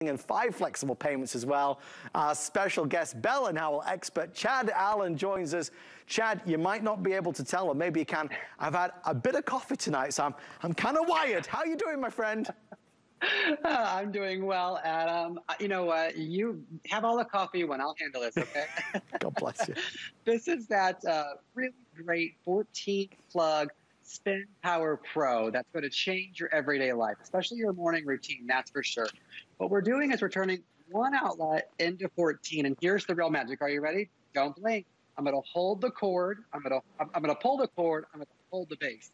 and 5 flexible payments as well. Our special guest, Bell and Howell expert, Chad Allen, joins us. Chad, you might not be able to tell, or maybe you can. I've had a bit of coffee tonight, so I'm kind of wired. How are you doing, my friend? I'm doing well, Adam. You know what? You have all the coffee when I'll handle this, okay? God bless you. This is that really great 14-plug Spin Power Pro that's going to change your everyday life, especially your morning routine, that's for sure. What we're doing is we're turning one outlet into 14, and here's the real magic. Are you ready? Don't blink. I'm going to hold the cord. I'm going to pull the cord. I'm going to hold the base.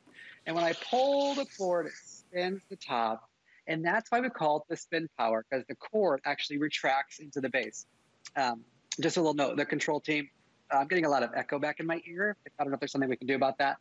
And when I pull the cord, it spins the top. And that's why we call it the spin power, because the cord actually retracts into the base. Just a little note, the control team, I'm getting a lot of echo back in my ear. I don't know if there's something we can do about that.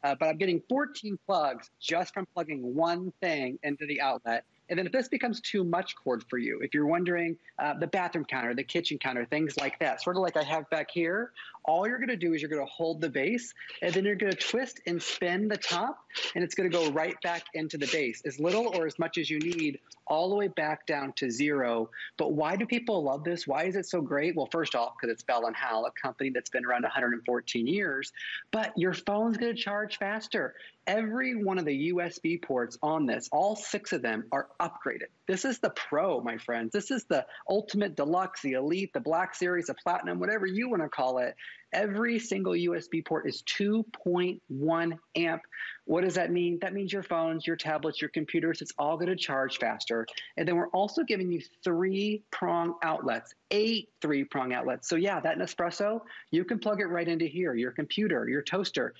But I'm getting 14 plugs just from plugging one thing into the outlet. And then if this becomes too much cord for you, if you're wondering the bathroom counter, the kitchen counter, things like that, sort of like I have back here, all you're going to do is you're going to hold the base, and then you're going to twist and spin the top, and it's going to go right back into the base, as little or as much as you need, all the way back down to 0. But why do people love this? Why is it so great? Well, first off, because it's Bell and Howell, a company that's been around 114 years, but your phone's going to charge faster. Every one of the USB ports on this, all 6 of them, are upgraded. This is the Pro, my friends. This is the Ultimate, Deluxe, the Elite, the Black Series, the Platinum, whatever you want to call it. Every single USB port is 2.1 amp. What does that mean? That means your phones, your tablets, your computers, it's all going to charge faster. And then we're also giving you 3-prong outlets, 8 3-prong outlets. So yeah, that Nespresso, you can plug it right into here, your computer, your toaster.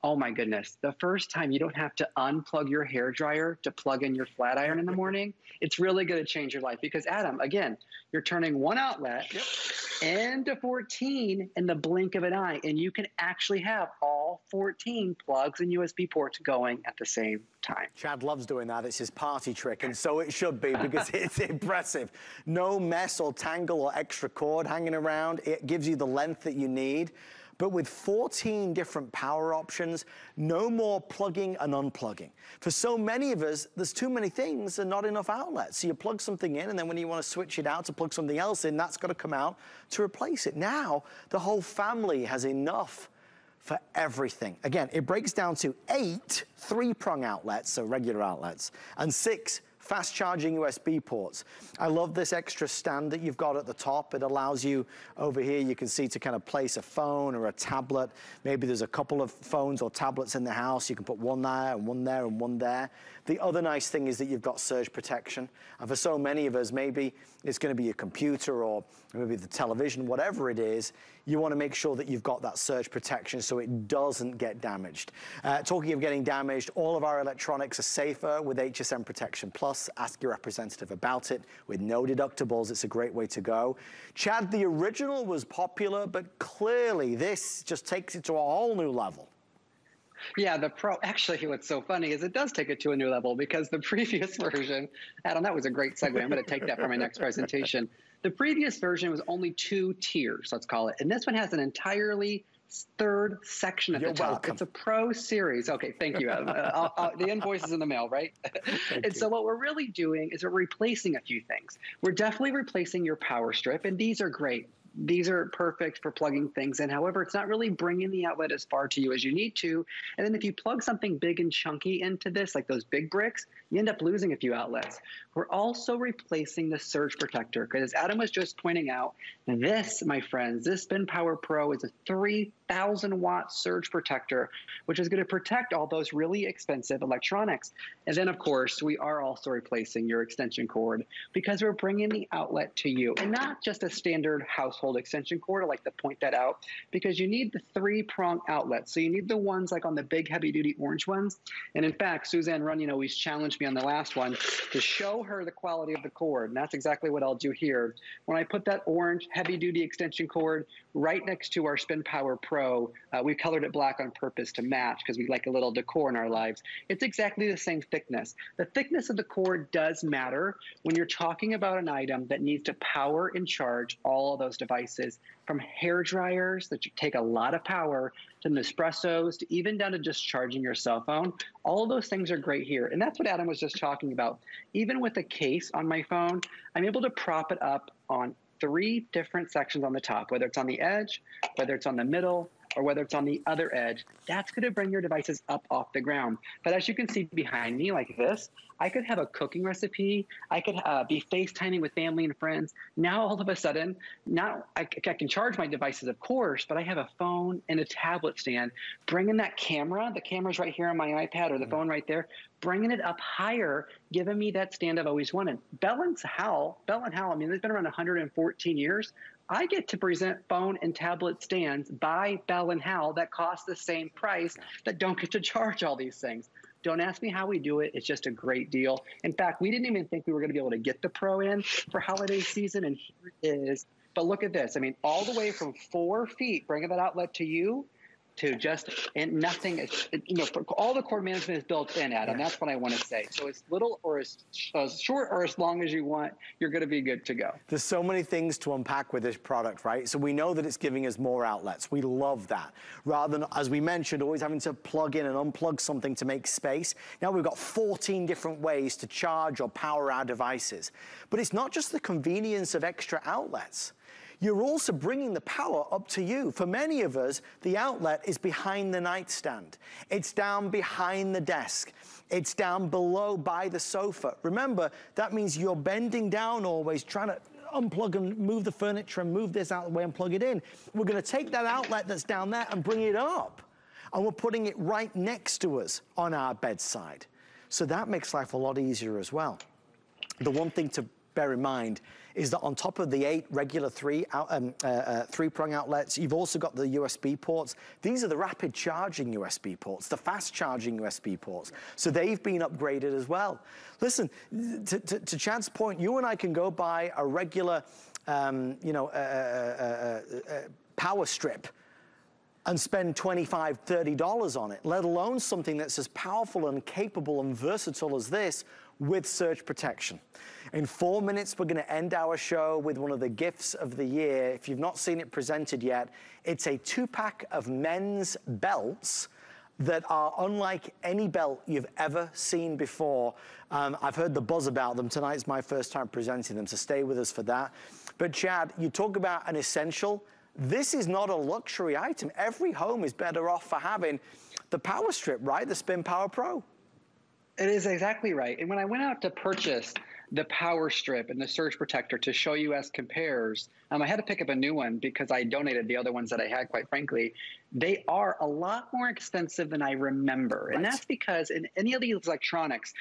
Oh my goodness, the first time you don't have to unplug your hair dryer to plug in your flat iron in the morning, it's really going to change your life. Because Adam, again, you're turning one outlet into 14 in the blink of an eye, and you can actually have all 14 plugs and USB ports going at the same time. Chad loves doing that. It's his party trick, and so it should be, because it's impressive. No mess or tangle or extra cord hanging around. It gives you the length that you need. But with 14 different power options, no more plugging and unplugging. For so many of us, there's too many things and not enough outlets. So you plug something in, and then when you want to switch it out to plug something else in, that's got to come out to replace it. Now, the whole family has enough for everything. Again, it breaks down to 8 3-prong outlets, so regular outlets, and 6 fast charging USB ports. I love this extra stand that you've got at the top. It allows you over here, you can see, to kind of place a phone or a tablet. Maybe there's a couple of phones or tablets in the house. You can put one there and one there and one there. The other nice thing is that you've got surge protection. And for so many of us, maybe it's going to be your computer or maybe the television, whatever it is, you want to make sure that you've got that surge protection so it doesn't get damaged. Talking of getting damaged, all of our electronics are safer with HSN Protection Plus. Ask your representative about it. With no deductibles, it's a great way to go. Chad, the original was popular, but clearly this just takes it to a whole new level. Yeah, the Pro, actually, what's so funny is it does take it to a new level, because the previous version, Adam, that was a great segue. I'm going to take that for my next presentation. The previous version was only 2 tiers, let's call it. And this one has an entirely 3rd section at the top. Welcome. It's a Pro series. Okay, thank you, Adam. The invoice is in the mail, right? So what we're really doing is we're replacing a few things. We're definitely replacing your power strip, and these are great. These are perfect for plugging things in. However, it's not really bringing the outlet as far to you as you need to. And then if you plug something big and chunky into this, like those big bricks, you end up losing a few outlets. We're also replacing the surge protector, because as Adam was just pointing out, this, my friends, this Spin Power Pro is a 3,000-watt surge protector, which is going to protect all those really expensive electronics. And then, of course, we are also replacing your extension cord, because we're bringing the outlet to you, and not just a standard household extension cord. I like to point that out, because you need the 3-prong outlet. So you need the ones like on the big heavy-duty orange ones. And in fact, Suzanne Runyon always challenged me on the last one to show her the quality of the cord. And that's exactly what I'll do here. When I put that orange heavy-duty extension cord right next to our Spin Power Pro, we colored it black on purpose to match, because we like a little decor in our lives. It's exactly the same thickness. The thickness of the cord does matter when you're talking about an item that needs to power and charge all of those devices. devices, from hair dryers that take a lot of power to Nespressos to even down to just charging your cell phone. All of those things are great here. And that's what Adam was just talking about. Even with the case on my phone, I'm able to prop it up on 3 different sections on the top, whether it's on the edge, whether it's on the middle, or whether it's on the other edge. That's going to bring your devices up off the ground. But as you can see behind me like this, I could have a cooking recipe. I could be FaceTiming with family and friends. Now, all of a sudden, now I can charge my devices, of course, but I have a phone and a tablet stand. Bringing that camera, the camera's right here on my iPad or the phone right there, bringing it up higher, giving me that stand I've always wanted. Bell and Howell, I mean, they've been around 114 years. I get to present phone and tablet stands by Bell and Howell that cost the same price, that don't get to charge all these things. Don't ask me how we do it. It's just a great deal. In fact, we didn't even think we were going to be able to get the Pro in for holiday season, and here it is. But look at this. I mean, all the way from 4 feet, bringing that outlet to you, to just, and nothing, all the cord management is built in, Adam. That's what I want to say. So as little or as short or as long as you want, you're going to be good to go. There's so many things to unpack with this product, right? So we know that it's giving us more outlets. We love that. Rather than, as we mentioned, always having to plug in and unplug something to make space. Now we've got 14 different ways to charge or power our devices. But it's not just the convenience of extra outlets. You're also bringing the power up to you. For many of us, the outlet is behind the nightstand. It's down behind the desk. It's down below by the sofa. Remember, that means you're bending down always, trying to unplug and move the furniture and move this out of the way and plug it in. We're gonna take that outlet that's down there and bring it up. And we're putting it right next to us on our bedside. So that makes life a lot easier as well. The one thing to bear in mind is that on top of the 8 regular 3-prong outlets, you've also got the USB ports. These are the rapid charging USB ports, the fast charging USB ports. So they've been upgraded as well. Listen, to Chad's point, you and I can go buy a regular, power strip and spend $25, $30 on it, let alone something that's as powerful and capable and versatile as this with surge protection. In 4 minutes, we're gonna end our show with one of the gifts of the year. If you've not seen it presented yet, it's a 2-pack of men's belts that are unlike any belt you've ever seen before. I've heard the buzz about them. Tonight's my first time presenting them, so stay with us for that. But Chad, you talk about an essential. This is not a luxury item. Every home is better off for having the power strip, right? The Spin Power Pro. It is exactly right. And when I went out to purchase the power strip and the surge protector to show you as compares, I had to pick up a new one because I donated the other ones that I had, quite frankly. They are a lot more expensive than I remember. Right. And that's because in any of these electronics,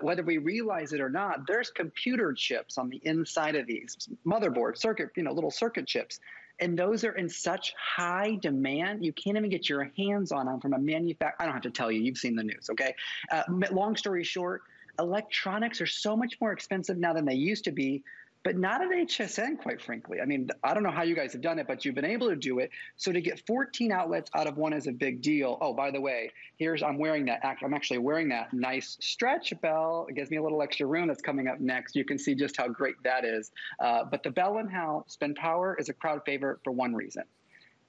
whether we realize it or not, there's computer chips on the inside of these, motherboard, circuit, little circuit chips. And those are in such high demand, you can't even get your hands on them from a manufacturer. I don't have to tell you, you've seen the news, okay? Long story short, electronics are so much more expensive now than they used to be, but not at HSN, quite frankly. I mean, I don't know how you guys have done it, but you've been able to do it. So to get 14 outlets out of one is a big deal. Oh, by the way, I'm wearing that. I'm actually wearing that nice stretch bell. It gives me a little extra room. That's coming up next. You can see just how great that is. But the Bell & Howell Spin Power is a crowd favorite for one reason.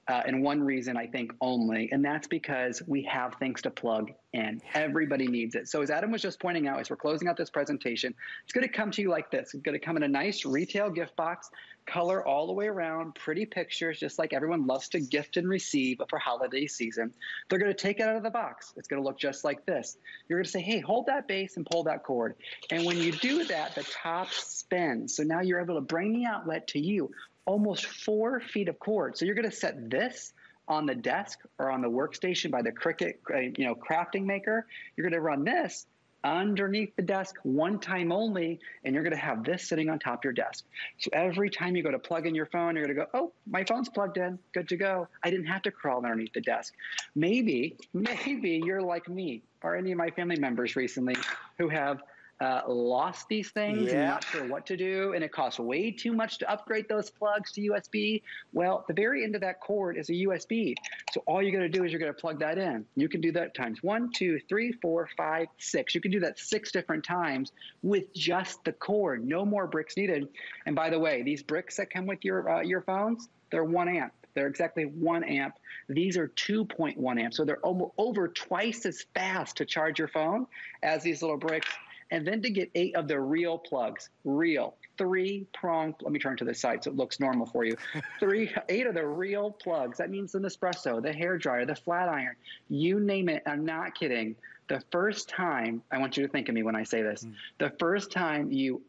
And one reason, I think, only, and that's because we have things to plug in. Everybody needs it. So as Adam was just pointing out, as we're closing out this presentation, it's going to come to you like this. It's going to come in a nice retail gift box, color all the way around, pretty pictures, just like everyone loves to gift and receive for holiday season. They're going to take it out of the box. It's going to look just like this. You're going to say, hey, hold that base and pull that cord. And when you do that, the top spins. So now you're able to bring the outlet to you. Almost 4 feet of cord. So you're going to set this on the desk or on the workstation by the Cricut, crafting maker. You're going to run this underneath the desk one time only, and you're going to have this sitting on top of your desk. So every time you go to plug in your phone, you're going to go, oh, my phone's plugged in, good to go. I didn't have to crawl underneath the desk. Maybe you're like me or any of my family members recently who have lost these things and Yeah. not sure what to do, and it costs way too much to upgrade those plugs to USB. Well, the very end of that cord is a USB. So all you're going to do is you're going to plug that in. You can do that times 1, 2, 3, 4, 5, 6. You can do that 6 different times with just the cord. No more bricks needed. And by the way, these bricks that come with your phones, they're 1 amp. They're exactly 1 amp. These are 2.1 amps. So they're over twice as fast to charge your phone as these little bricks. And then to get 8 of the real plugs, real 3-prong, let me turn to the side so it looks normal for you. 8 of the real plugs. That means the Nespresso, the hairdryer, the flat iron, you name it. I'm not kidding. The first time, I want you to think of me when I say this, the first time you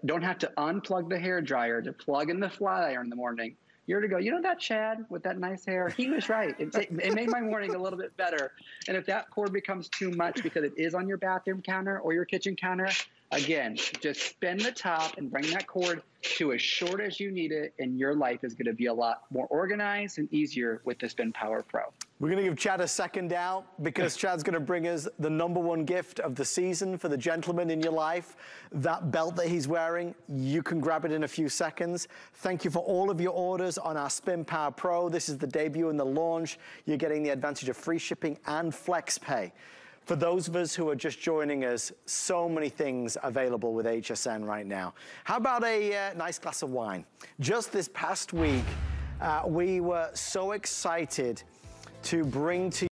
don't have to unplug the hairdryer to plug in the flat iron in the morning, you're to go, you know that Chad with that nice hair? He was right. It made my morning a little bit better. And if that cord becomes too much because it is on your bathroom counter or your kitchen counter, again, just spin the top and bring that cord to as short as you need it, and your life is going to be a lot more organized and easier with the Spin Power Pro. We're going to give Chad a second out because Chad's going to bring us the #1 gift of the season for the gentleman in your life. That belt that he's wearing, you can grab it in a few seconds. Thank you for all of your orders on our Spin Power Pro. This is the debut and the launch. You're getting the advantage of free shipping and flex pay. For those of us who are just joining us, so many things available with HSN right now. How about a nice glass of wine? Just this past week, we were so excited to bring to